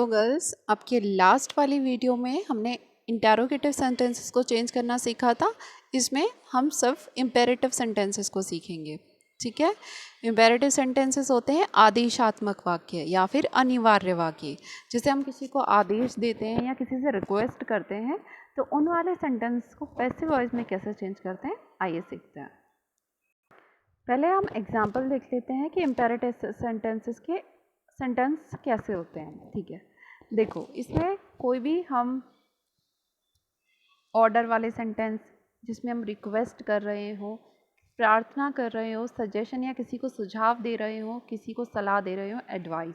तो गर्ल्स, आपके लास्ट वाली वीडियो में हमने इंटेरोगेटिव सेंटेंसेस को चेंज करना सीखा था। इसमें हम सिर्फ इम्पेरेटिव सेंटेंसेस को सीखेंगे, ठीक है। इम्पेरेटिव सेंटेंसेस होते हैं आदेशात्मक वाक्य या फिर अनिवार्य वाक्य। जैसे हम किसी को आदेश देते हैं या किसी से रिक्वेस्ट करते हैं तो उन वाले सेंटेंस को पैसिव वॉइस में कैसे चेंज करते हैं, आइए सीखते हैं। पहले हम एग्जाम्पल देख लेते हैं कि इम्पेरेटिव सेंटेंसेस के सेंटेंस कैसे होते हैं, ठीक है। देखो, इसमें कोई भी हम ऑर्डर वाले सेंटेंस जिसमें हम रिक्वेस्ट कर रहे हो, प्रार्थना कर रहे हो, सजेशन या किसी को सुझाव दे रहे हो, किसी को सलाह दे रहे हो, एडवाइस,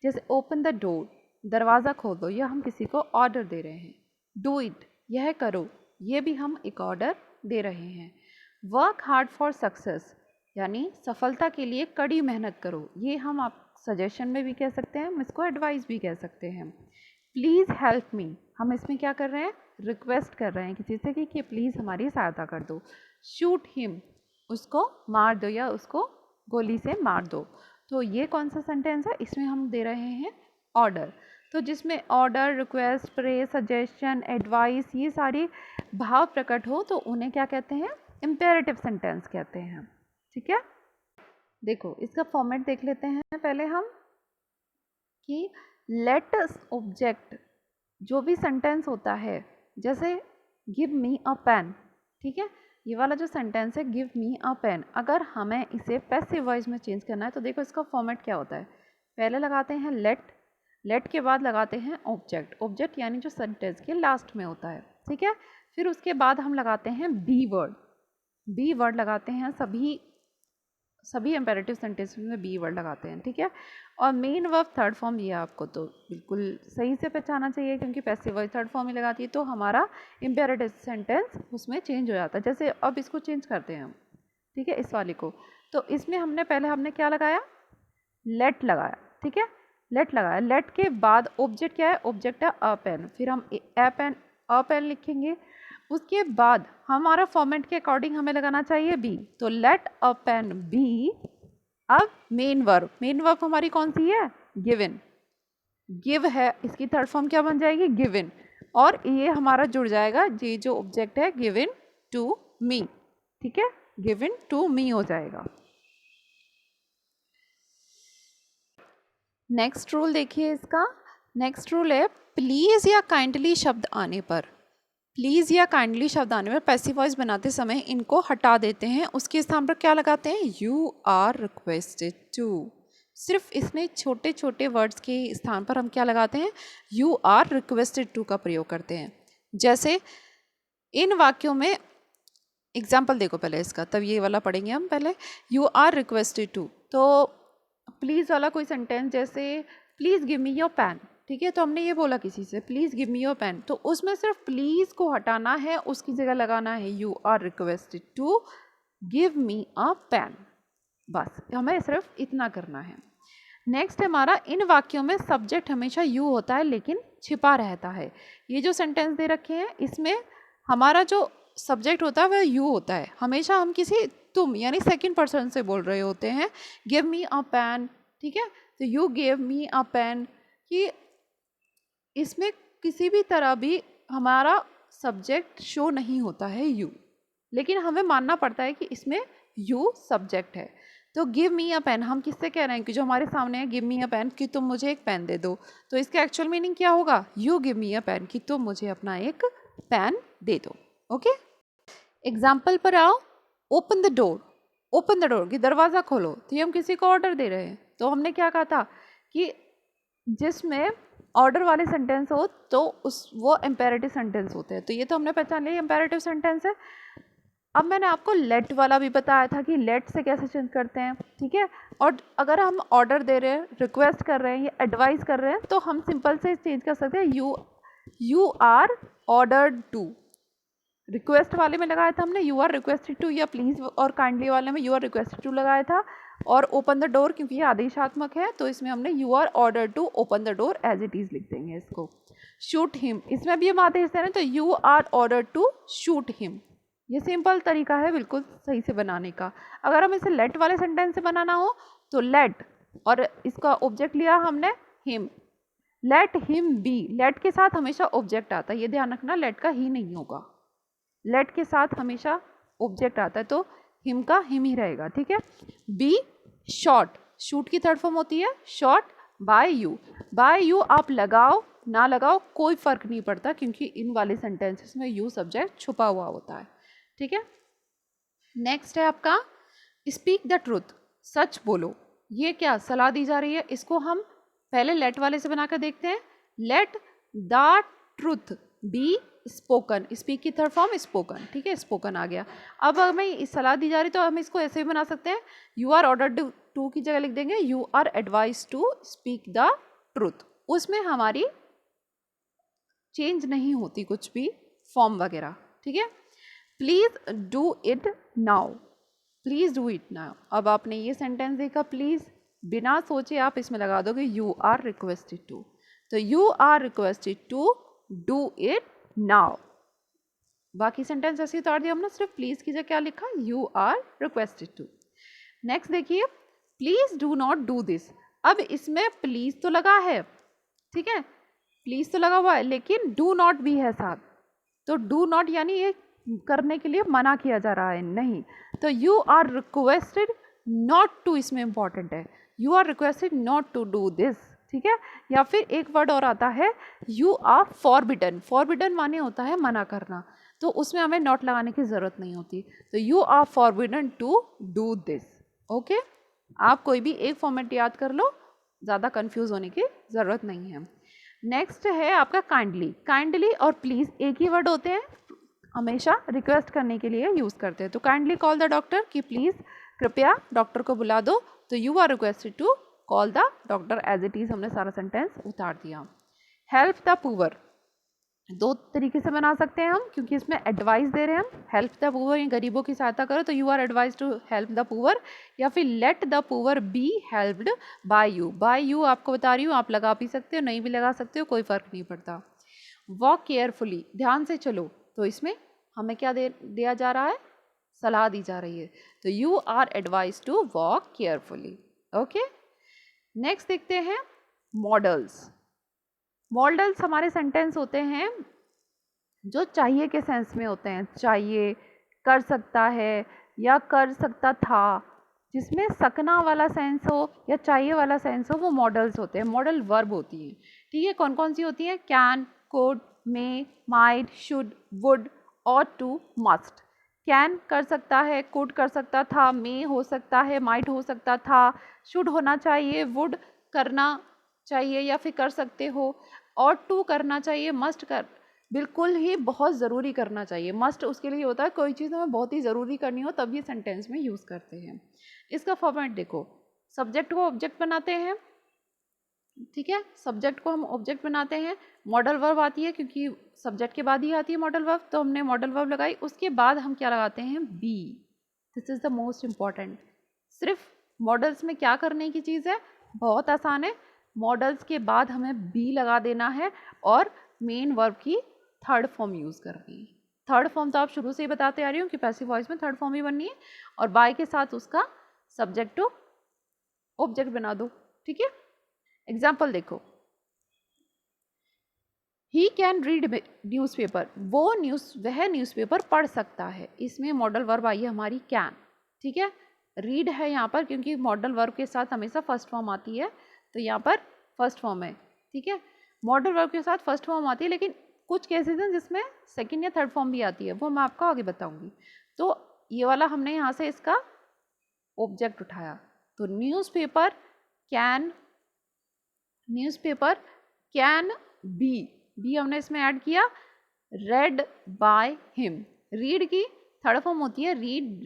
जैसे ओपन द डोर, दरवाज़ा खोल दो, यह हम किसी को ऑर्डर दे रहे हैं। डू इट, यह करो, ये भी हम एक ऑर्डर दे रहे हैं। वर्क हार्ड फॉर सक्सेस, यानी सफलता के लिए कड़ी मेहनत करो, ये हम आप सजेशन में भी कह सकते हैं, हम इसको एडवाइस भी कह सकते हैं। प्लीज़ हेल्प मी, हम इसमें क्या कर रहे हैं, रिक्वेस्ट कर रहे हैं किसी से कि प्लीज़ हमारी सहायता कर दो। शूट हिम, उसको मार दो या उसको गोली से मार दो। तो ये कौन सा सेंटेंस है, इसमें हम दे रहे हैं ऑर्डर। तो जिसमें order, request, pray, suggestion, advice, ये सारी भाव प्रकट हो तो उन्हें क्या कहते हैं, इम्पेरेटिव सेंटेंस कहते हैं, ठीक है। देखो, इसका फॉर्मेट देख लेते हैं पहले हम कि लेट ऑब्जेक्ट, जो भी सेंटेंस होता है, जैसे गिव मी अ पेन, ठीक है, ये वाला जो सेंटेंस है गिव मी अ पेन, अगर हमें इसे पैसिव वॉइस में चेंज करना है तो देखो इसका फॉर्मेट क्या होता है। पहले लगाते हैं लेट के बाद लगाते हैं ऑब्जेक्ट यानी जो सेंटेंस के लास्ट में होता है, ठीक है। फिर उसके बाद हम लगाते हैं बी वर्ड लगाते हैं, सभी इम्पेरेटिव सेंटेंस में बी वर्ड लगाते हैं, ठीक है। और मेन वर्ब थर्ड फॉर्म, ये आपको तो बिल्कुल सही से पहचाना चाहिए क्योंकि पैसिव वॉइस थर्ड फॉर्म ही लगाती है, तो हमारा इम्पेरेटिव सेंटेंस उसमें चेंज हो जाता है। जैसे अब इसको चेंज करते हैं हम, ठीक है, इस वाले को। तो इसमें पहले हमने क्या लगाया, लेट लगाया, ठीक है, लेट लगाया। लेट के बाद ऑब्जेक्ट क्या है, ऑब्जेक्ट है अ पेन, फिर हम अ पेन लिखेंगे। उसके बाद हमारा फॉर्मेट के अकॉर्डिंग हमें लगाना चाहिए बी, तो लेट अ पेन बी। अब मेन वर्ब हमारी कौन सी है, गिवन, गिव है, इसकी थर्ड फॉर्म क्या बन जाएगी, गिवन, और ये हमारा जुड़ जाएगा, ये जो ऑब्जेक्ट है गिवन टू मी, ठीक है, गिवन टू मी हो जाएगा। नेक्स्ट रूल देखिए, इसका नेक्स्ट रूल है प्लीज़ या काइंडली शब्द आने पर, प्लीज़ या काइंडली शब्द आने पर पैसिव वॉइस बनाते समय इनको हटा देते हैं, उसके स्थान पर क्या लगाते हैं, यू आर रिक्वेस्टेड टू। सिर्फ इसमें छोटे छोटे वर्ड्स के स्थान पर हम क्या लगाते हैं, यू आर रिक्वेस्टेड टू का प्रयोग करते हैं। जैसे इन वाक्यों में एग्जाम्पल देखो पहले इसका, तब ये वाला पढ़ेंगे हम पहले। यू आर रिक्वेस्टेड टू, तो प्लीज़ वाला कोई सेंटेंस, जैसे please give me your pen, ठीक है, तो हमने ये बोला किसी से please give me your pen, तो उसमें सिर्फ प्लीज़ को हटाना है, उसकी जगह लगाना है you are requested to give me a pen, बस हमें सिर्फ इतना करना है। नेक्स्ट हमारा, इन वाक्यों में सब्जेक्ट हमेशा यू होता है लेकिन छिपा रहता है। ये जो सेंटेंस दे रखे हैं इसमें हमारा जो सब्जेक्ट होता है वह यू होता है, हमेशा हम किसी तुम यानी सेकंड पर्सन से बोल रहे होते हैं। गिव मी अ पेन, ठीक है, तो you give me a pen, कि इसमें किसी भी तरह भी हमारा सब्जेक्ट शो नहीं होता है यू, लेकिन हमें मानना पड़ता है कि इसमें यू सब्जेक्ट है। तो गिव मी अ पेन हम किससे कह रहे हैं, कि जो हमारे सामने है गिव मी अ पेन, कि तुम मुझे एक पेन दे दो, तो इसका एक्चुअल मीनिंग क्या होगा, you give me a pen, कि तुम मुझे अपना एक पेन दे दो। ओके, एग्जाम्पल पर आओ। ओपन द डोर कि दरवाज़ा खोलो, तो ये हम किसी को ऑर्डर दे रहे हैं, तो हमने क्या कहा था कि जिसमें ऑर्डर वाले सेंटेंस हो तो वो इम्पेरेटिव सेंटेंस होते हैं, तो ये तो हमने पहचान लिया इम्पेरेटिव सेंटेंस है। अब मैंने आपको लेट वाला भी बताया था कि लेट से कैसे चेंज करते हैं, ठीक है। और अगर हम ऑर्डर दे रहे हैं, रिक्वेस्ट कर रहे हैं या एडवाइस कर रहे हैं तो हम सिंपल से चेंज कर सकते हैं, you are ordered to. Request वाले में लगाया था हमने यू आर रिक्वेस्टेड टू, या प्लीज़ और काइंडली वाले में यू आर रिक्वेस्टेड टू लगाया था। और ओपन द डोर क्योंकि ये आदेशात्मक है तो इसमें हमने you are order to open the door as it is लिख देंगे इसको। शूट हिम, इसमें भी हम आदेश दे रहे हैं तो you are order to shoot him. ये सिंपल तरीका है बिल्कुल सही से बनाने का। अगर हम इसे लेट वाले सेंटेंस से बनाना हो तो लेट और इसका ऑब्जेक्ट लिया हमने him, let him be, let के साथ हमेशा ऑब्जेक्ट आता है, ये ध्यान रखना, लेट का ही नहीं होगा, लेट के साथ हमेशा ऑब्जेक्ट आता है, तो हिम का हिम ही रहेगा, ठीक है। बी शॉट, शूट की थर्ड फॉर्म होती है shot by you, by you आप लगाओ ना लगाओ कोई फर्क नहीं पड़ता, क्योंकि इन वाले सेंटेंसेस में यू सब्जेक्ट छुपा हुआ होता है, ठीक है। नेक्स्ट है आपका स्पीक द ट्रुथ, सच बोलो, ये क्या सलाह दी जा रही है, इसको हम पहले लेट वाले से बनाकर देखते हैं। Let the truth be spoken, speak की थर्ड फॉर्म स्पोकन, ठीक है, स्पोकन आ गया। अब हमें इस सलाह दी जा रही तो हम इसको ऐसे भी बना सकते हैं, यू आर ऑर्डर्ड टू की जगह लिख देंगे you are advise to speak the truth, उसमें हमारी चेंज नहीं होती कुछ भी फॉर्म वगैरह, ठीक है। Please do it now, please do it now, अब आपने ये सेंटेंस देखा, प्लीज बिना सोचे आप इसमें लगा दोगे यू आर रिक्वेस्टेड टू, तो you are requested to do it now, बाकी सेंटेंस ऐसे उतार दिया हमने, सिर्फ प्लीज की जगह क्या लिखा you are requested to. Next देखिए please do not do this, अब इसमें प्लीज तो लगा है, ठीक है, प्लीज तो लगा हुआ है, लेकिन डू नॉट भी है साथ, तो डू नॉट यानी ये करने के लिए मना किया जा रहा है, नहीं, तो you are requested not to इसमें इंपॉर्टेंट है, you are requested not to do this, ठीक है। या फिर एक वर्ड और आता है यू आर फॉरबिडन, फॉरबिडन माने होता है मना करना, तो उसमें हमें नॉट लगाने की ज़रूरत नहीं होती, तो you are forbidden to do this, okay. आप कोई भी एक फॉर्मेट याद कर लो, ज़्यादा कंफ्यूज होने की ज़रूरत नहीं है। नेक्स्ट है आपका काइंडली, काइंडली और प्लीज़ एक ही वर्ड होते हैं, हमेशा रिक्वेस्ट करने के लिए यूज़ करते हैं, तो काइंडली कॉल द डॉक्टर कि प्लीज़ कृपया डॉक्टर को बुला दो, तो you are requested to call the doctor, as it is हमने सारा सेंटेंस उतार दिया। हेल्प द पुअर, दो तरीके से बना सकते हैं हम, क्योंकि इसमें एडवाइस दे रहे हैं हम, हेल्प द पुअर, गरीबों की सहायता करो, तो you are advise to help the poor, या फिर let the poor be helped by you, by you आपको बता रही हूँ, आप लगा भी सकते हो नहीं भी लगा सकते हो, कोई फ़र्क नहीं पड़ता। वॉक केयरफुली, ध्यान से चलो, तो इसमें हमें क्या दिया जा रहा है, सलाह दी जा रही है, तो you are advise to walk carefully, okay. Next देखते हैं मॉडल्स, मॉडल्स हमारे सेंटेंस होते हैं जो चाहिए के सेंस में होते हैं, चाहिए, कर सकता है या कर सकता था, जिसमें सकना वाला सेंस हो या चाहिए वाला सेंस हो, वो मॉडल्स होते हैं, मॉडल वर्ब होती हैं, ठीक है। कौन कौन सी होती हैं, can, could, may, might, should, would, ought to, must. Can कर सकता है, कुड कर सकता था, मे हो सकता है, माइट हो सकता था, शुड होना चाहिए, वुड करना चाहिए या फिर कर सकते हो, ऑट टू करना चाहिए, मस्ट कर बिल्कुल ही बहुत ज़रूरी करना चाहिए, मस्ट उसके लिए होता है कोई चीज़ हमें बहुत ही ज़रूरी करनी हो तब ये सेंटेंस में यूज़ करते हैं। इसका फॉर्मेट देखो, सब्जेक्ट को ऑब्जेक्ट बनाते हैं, ठीक है, सब्जेक्ट को हम ऑब्जेक्ट बनाते हैं, मॉडल वर्ब आती है क्योंकि सब्जेक्ट के बाद ही आती है मॉडल वर्ब, तो हमने मॉडल वर्ब लगाई, उसके बाद हम क्या लगाते हैं, be, this is the most important. सिर्फ मॉडल्स में क्या करने की चीज़ है, बहुत आसान है, मॉडल्स के बाद हमें बी लगा देना है और मेन वर्ब की थर्ड फॉर्म यूज़ करनी है। थर्ड फॉर्म तो आप शुरू से ही बताते आ रही हूँ कि पैसिव वॉइस में थर्ड फॉर्म ही बननी है, और बाय के साथ उसका सब्जेक्ट टू ऑब्जेक्ट बना दो, ठीक है। एग्जाम्पल देखो, ही कैन रीड न्यूज़पेपर, वह न्यूज़पेपर पढ़ सकता है, इसमें मॉडल वर्ब आई है हमारी कैन, ठीक है। रीड है यहाँ पर क्योंकि मॉडल वर्ब के साथ हमेशा फर्स्ट फॉर्म आती है, तो यहाँ पर फर्स्ट फॉर्म है, ठीक है। मॉडल वर्ब के साथ फर्स्ट फॉर्म आती है, लेकिन कुछ केसेस हैं जिसमें सेकंड या थर्ड फॉर्म भी आती है, वो मैं आपको आगे बताऊंगी। तो ये वाला हमने यहाँ से इसका ऑब्जेक्ट उठाया, तो न्यूज़पेपर कैन बी हमने इसमें ऐड किया, रेड बाय हिम, रीड की थर्ड फॉर्म होती है रीड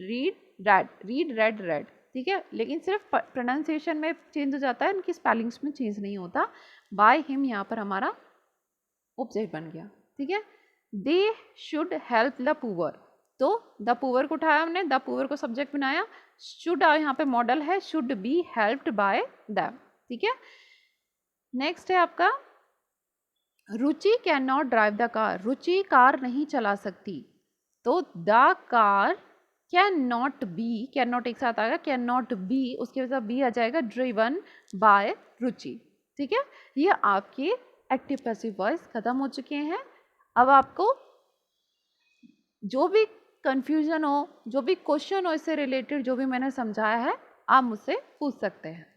रेड, ठीक है, लेकिन सिर्फ प्रोनाउंसिएशन में चेंज हो जाता है, इनकी स्पेलिंग्स में चेंज नहीं होता। बाय हिम यहाँ पर हमारा ऑब्जेक्ट बन गया, ठीक है। They should help the poor, तो द पुअर को उठाया हमने, द पुअर को सब्जेक्ट बनाया, शुड यहाँ पे मॉडल है, should be helped by them, ठीक है। नेक्स्ट है आपका Ruchi can not drive the car, Ruchi car नहीं चला सकती, तो द कार कैन नॉट एक साथ आएगा, कैन नॉट बी, उसके साथ बी आ जाएगा, ड्रिवन बाय रुचि, ठीक है, ये आपके एक्टिव पैसिव वॉइस खत्म हो चुके हैं। अब आपको जो भी कंफ्यूजन हो, जो भी क्वेश्चन हो इससे रिलेटेड, जो भी मैंने समझाया है, आप मुझसे पूछ सकते हैं।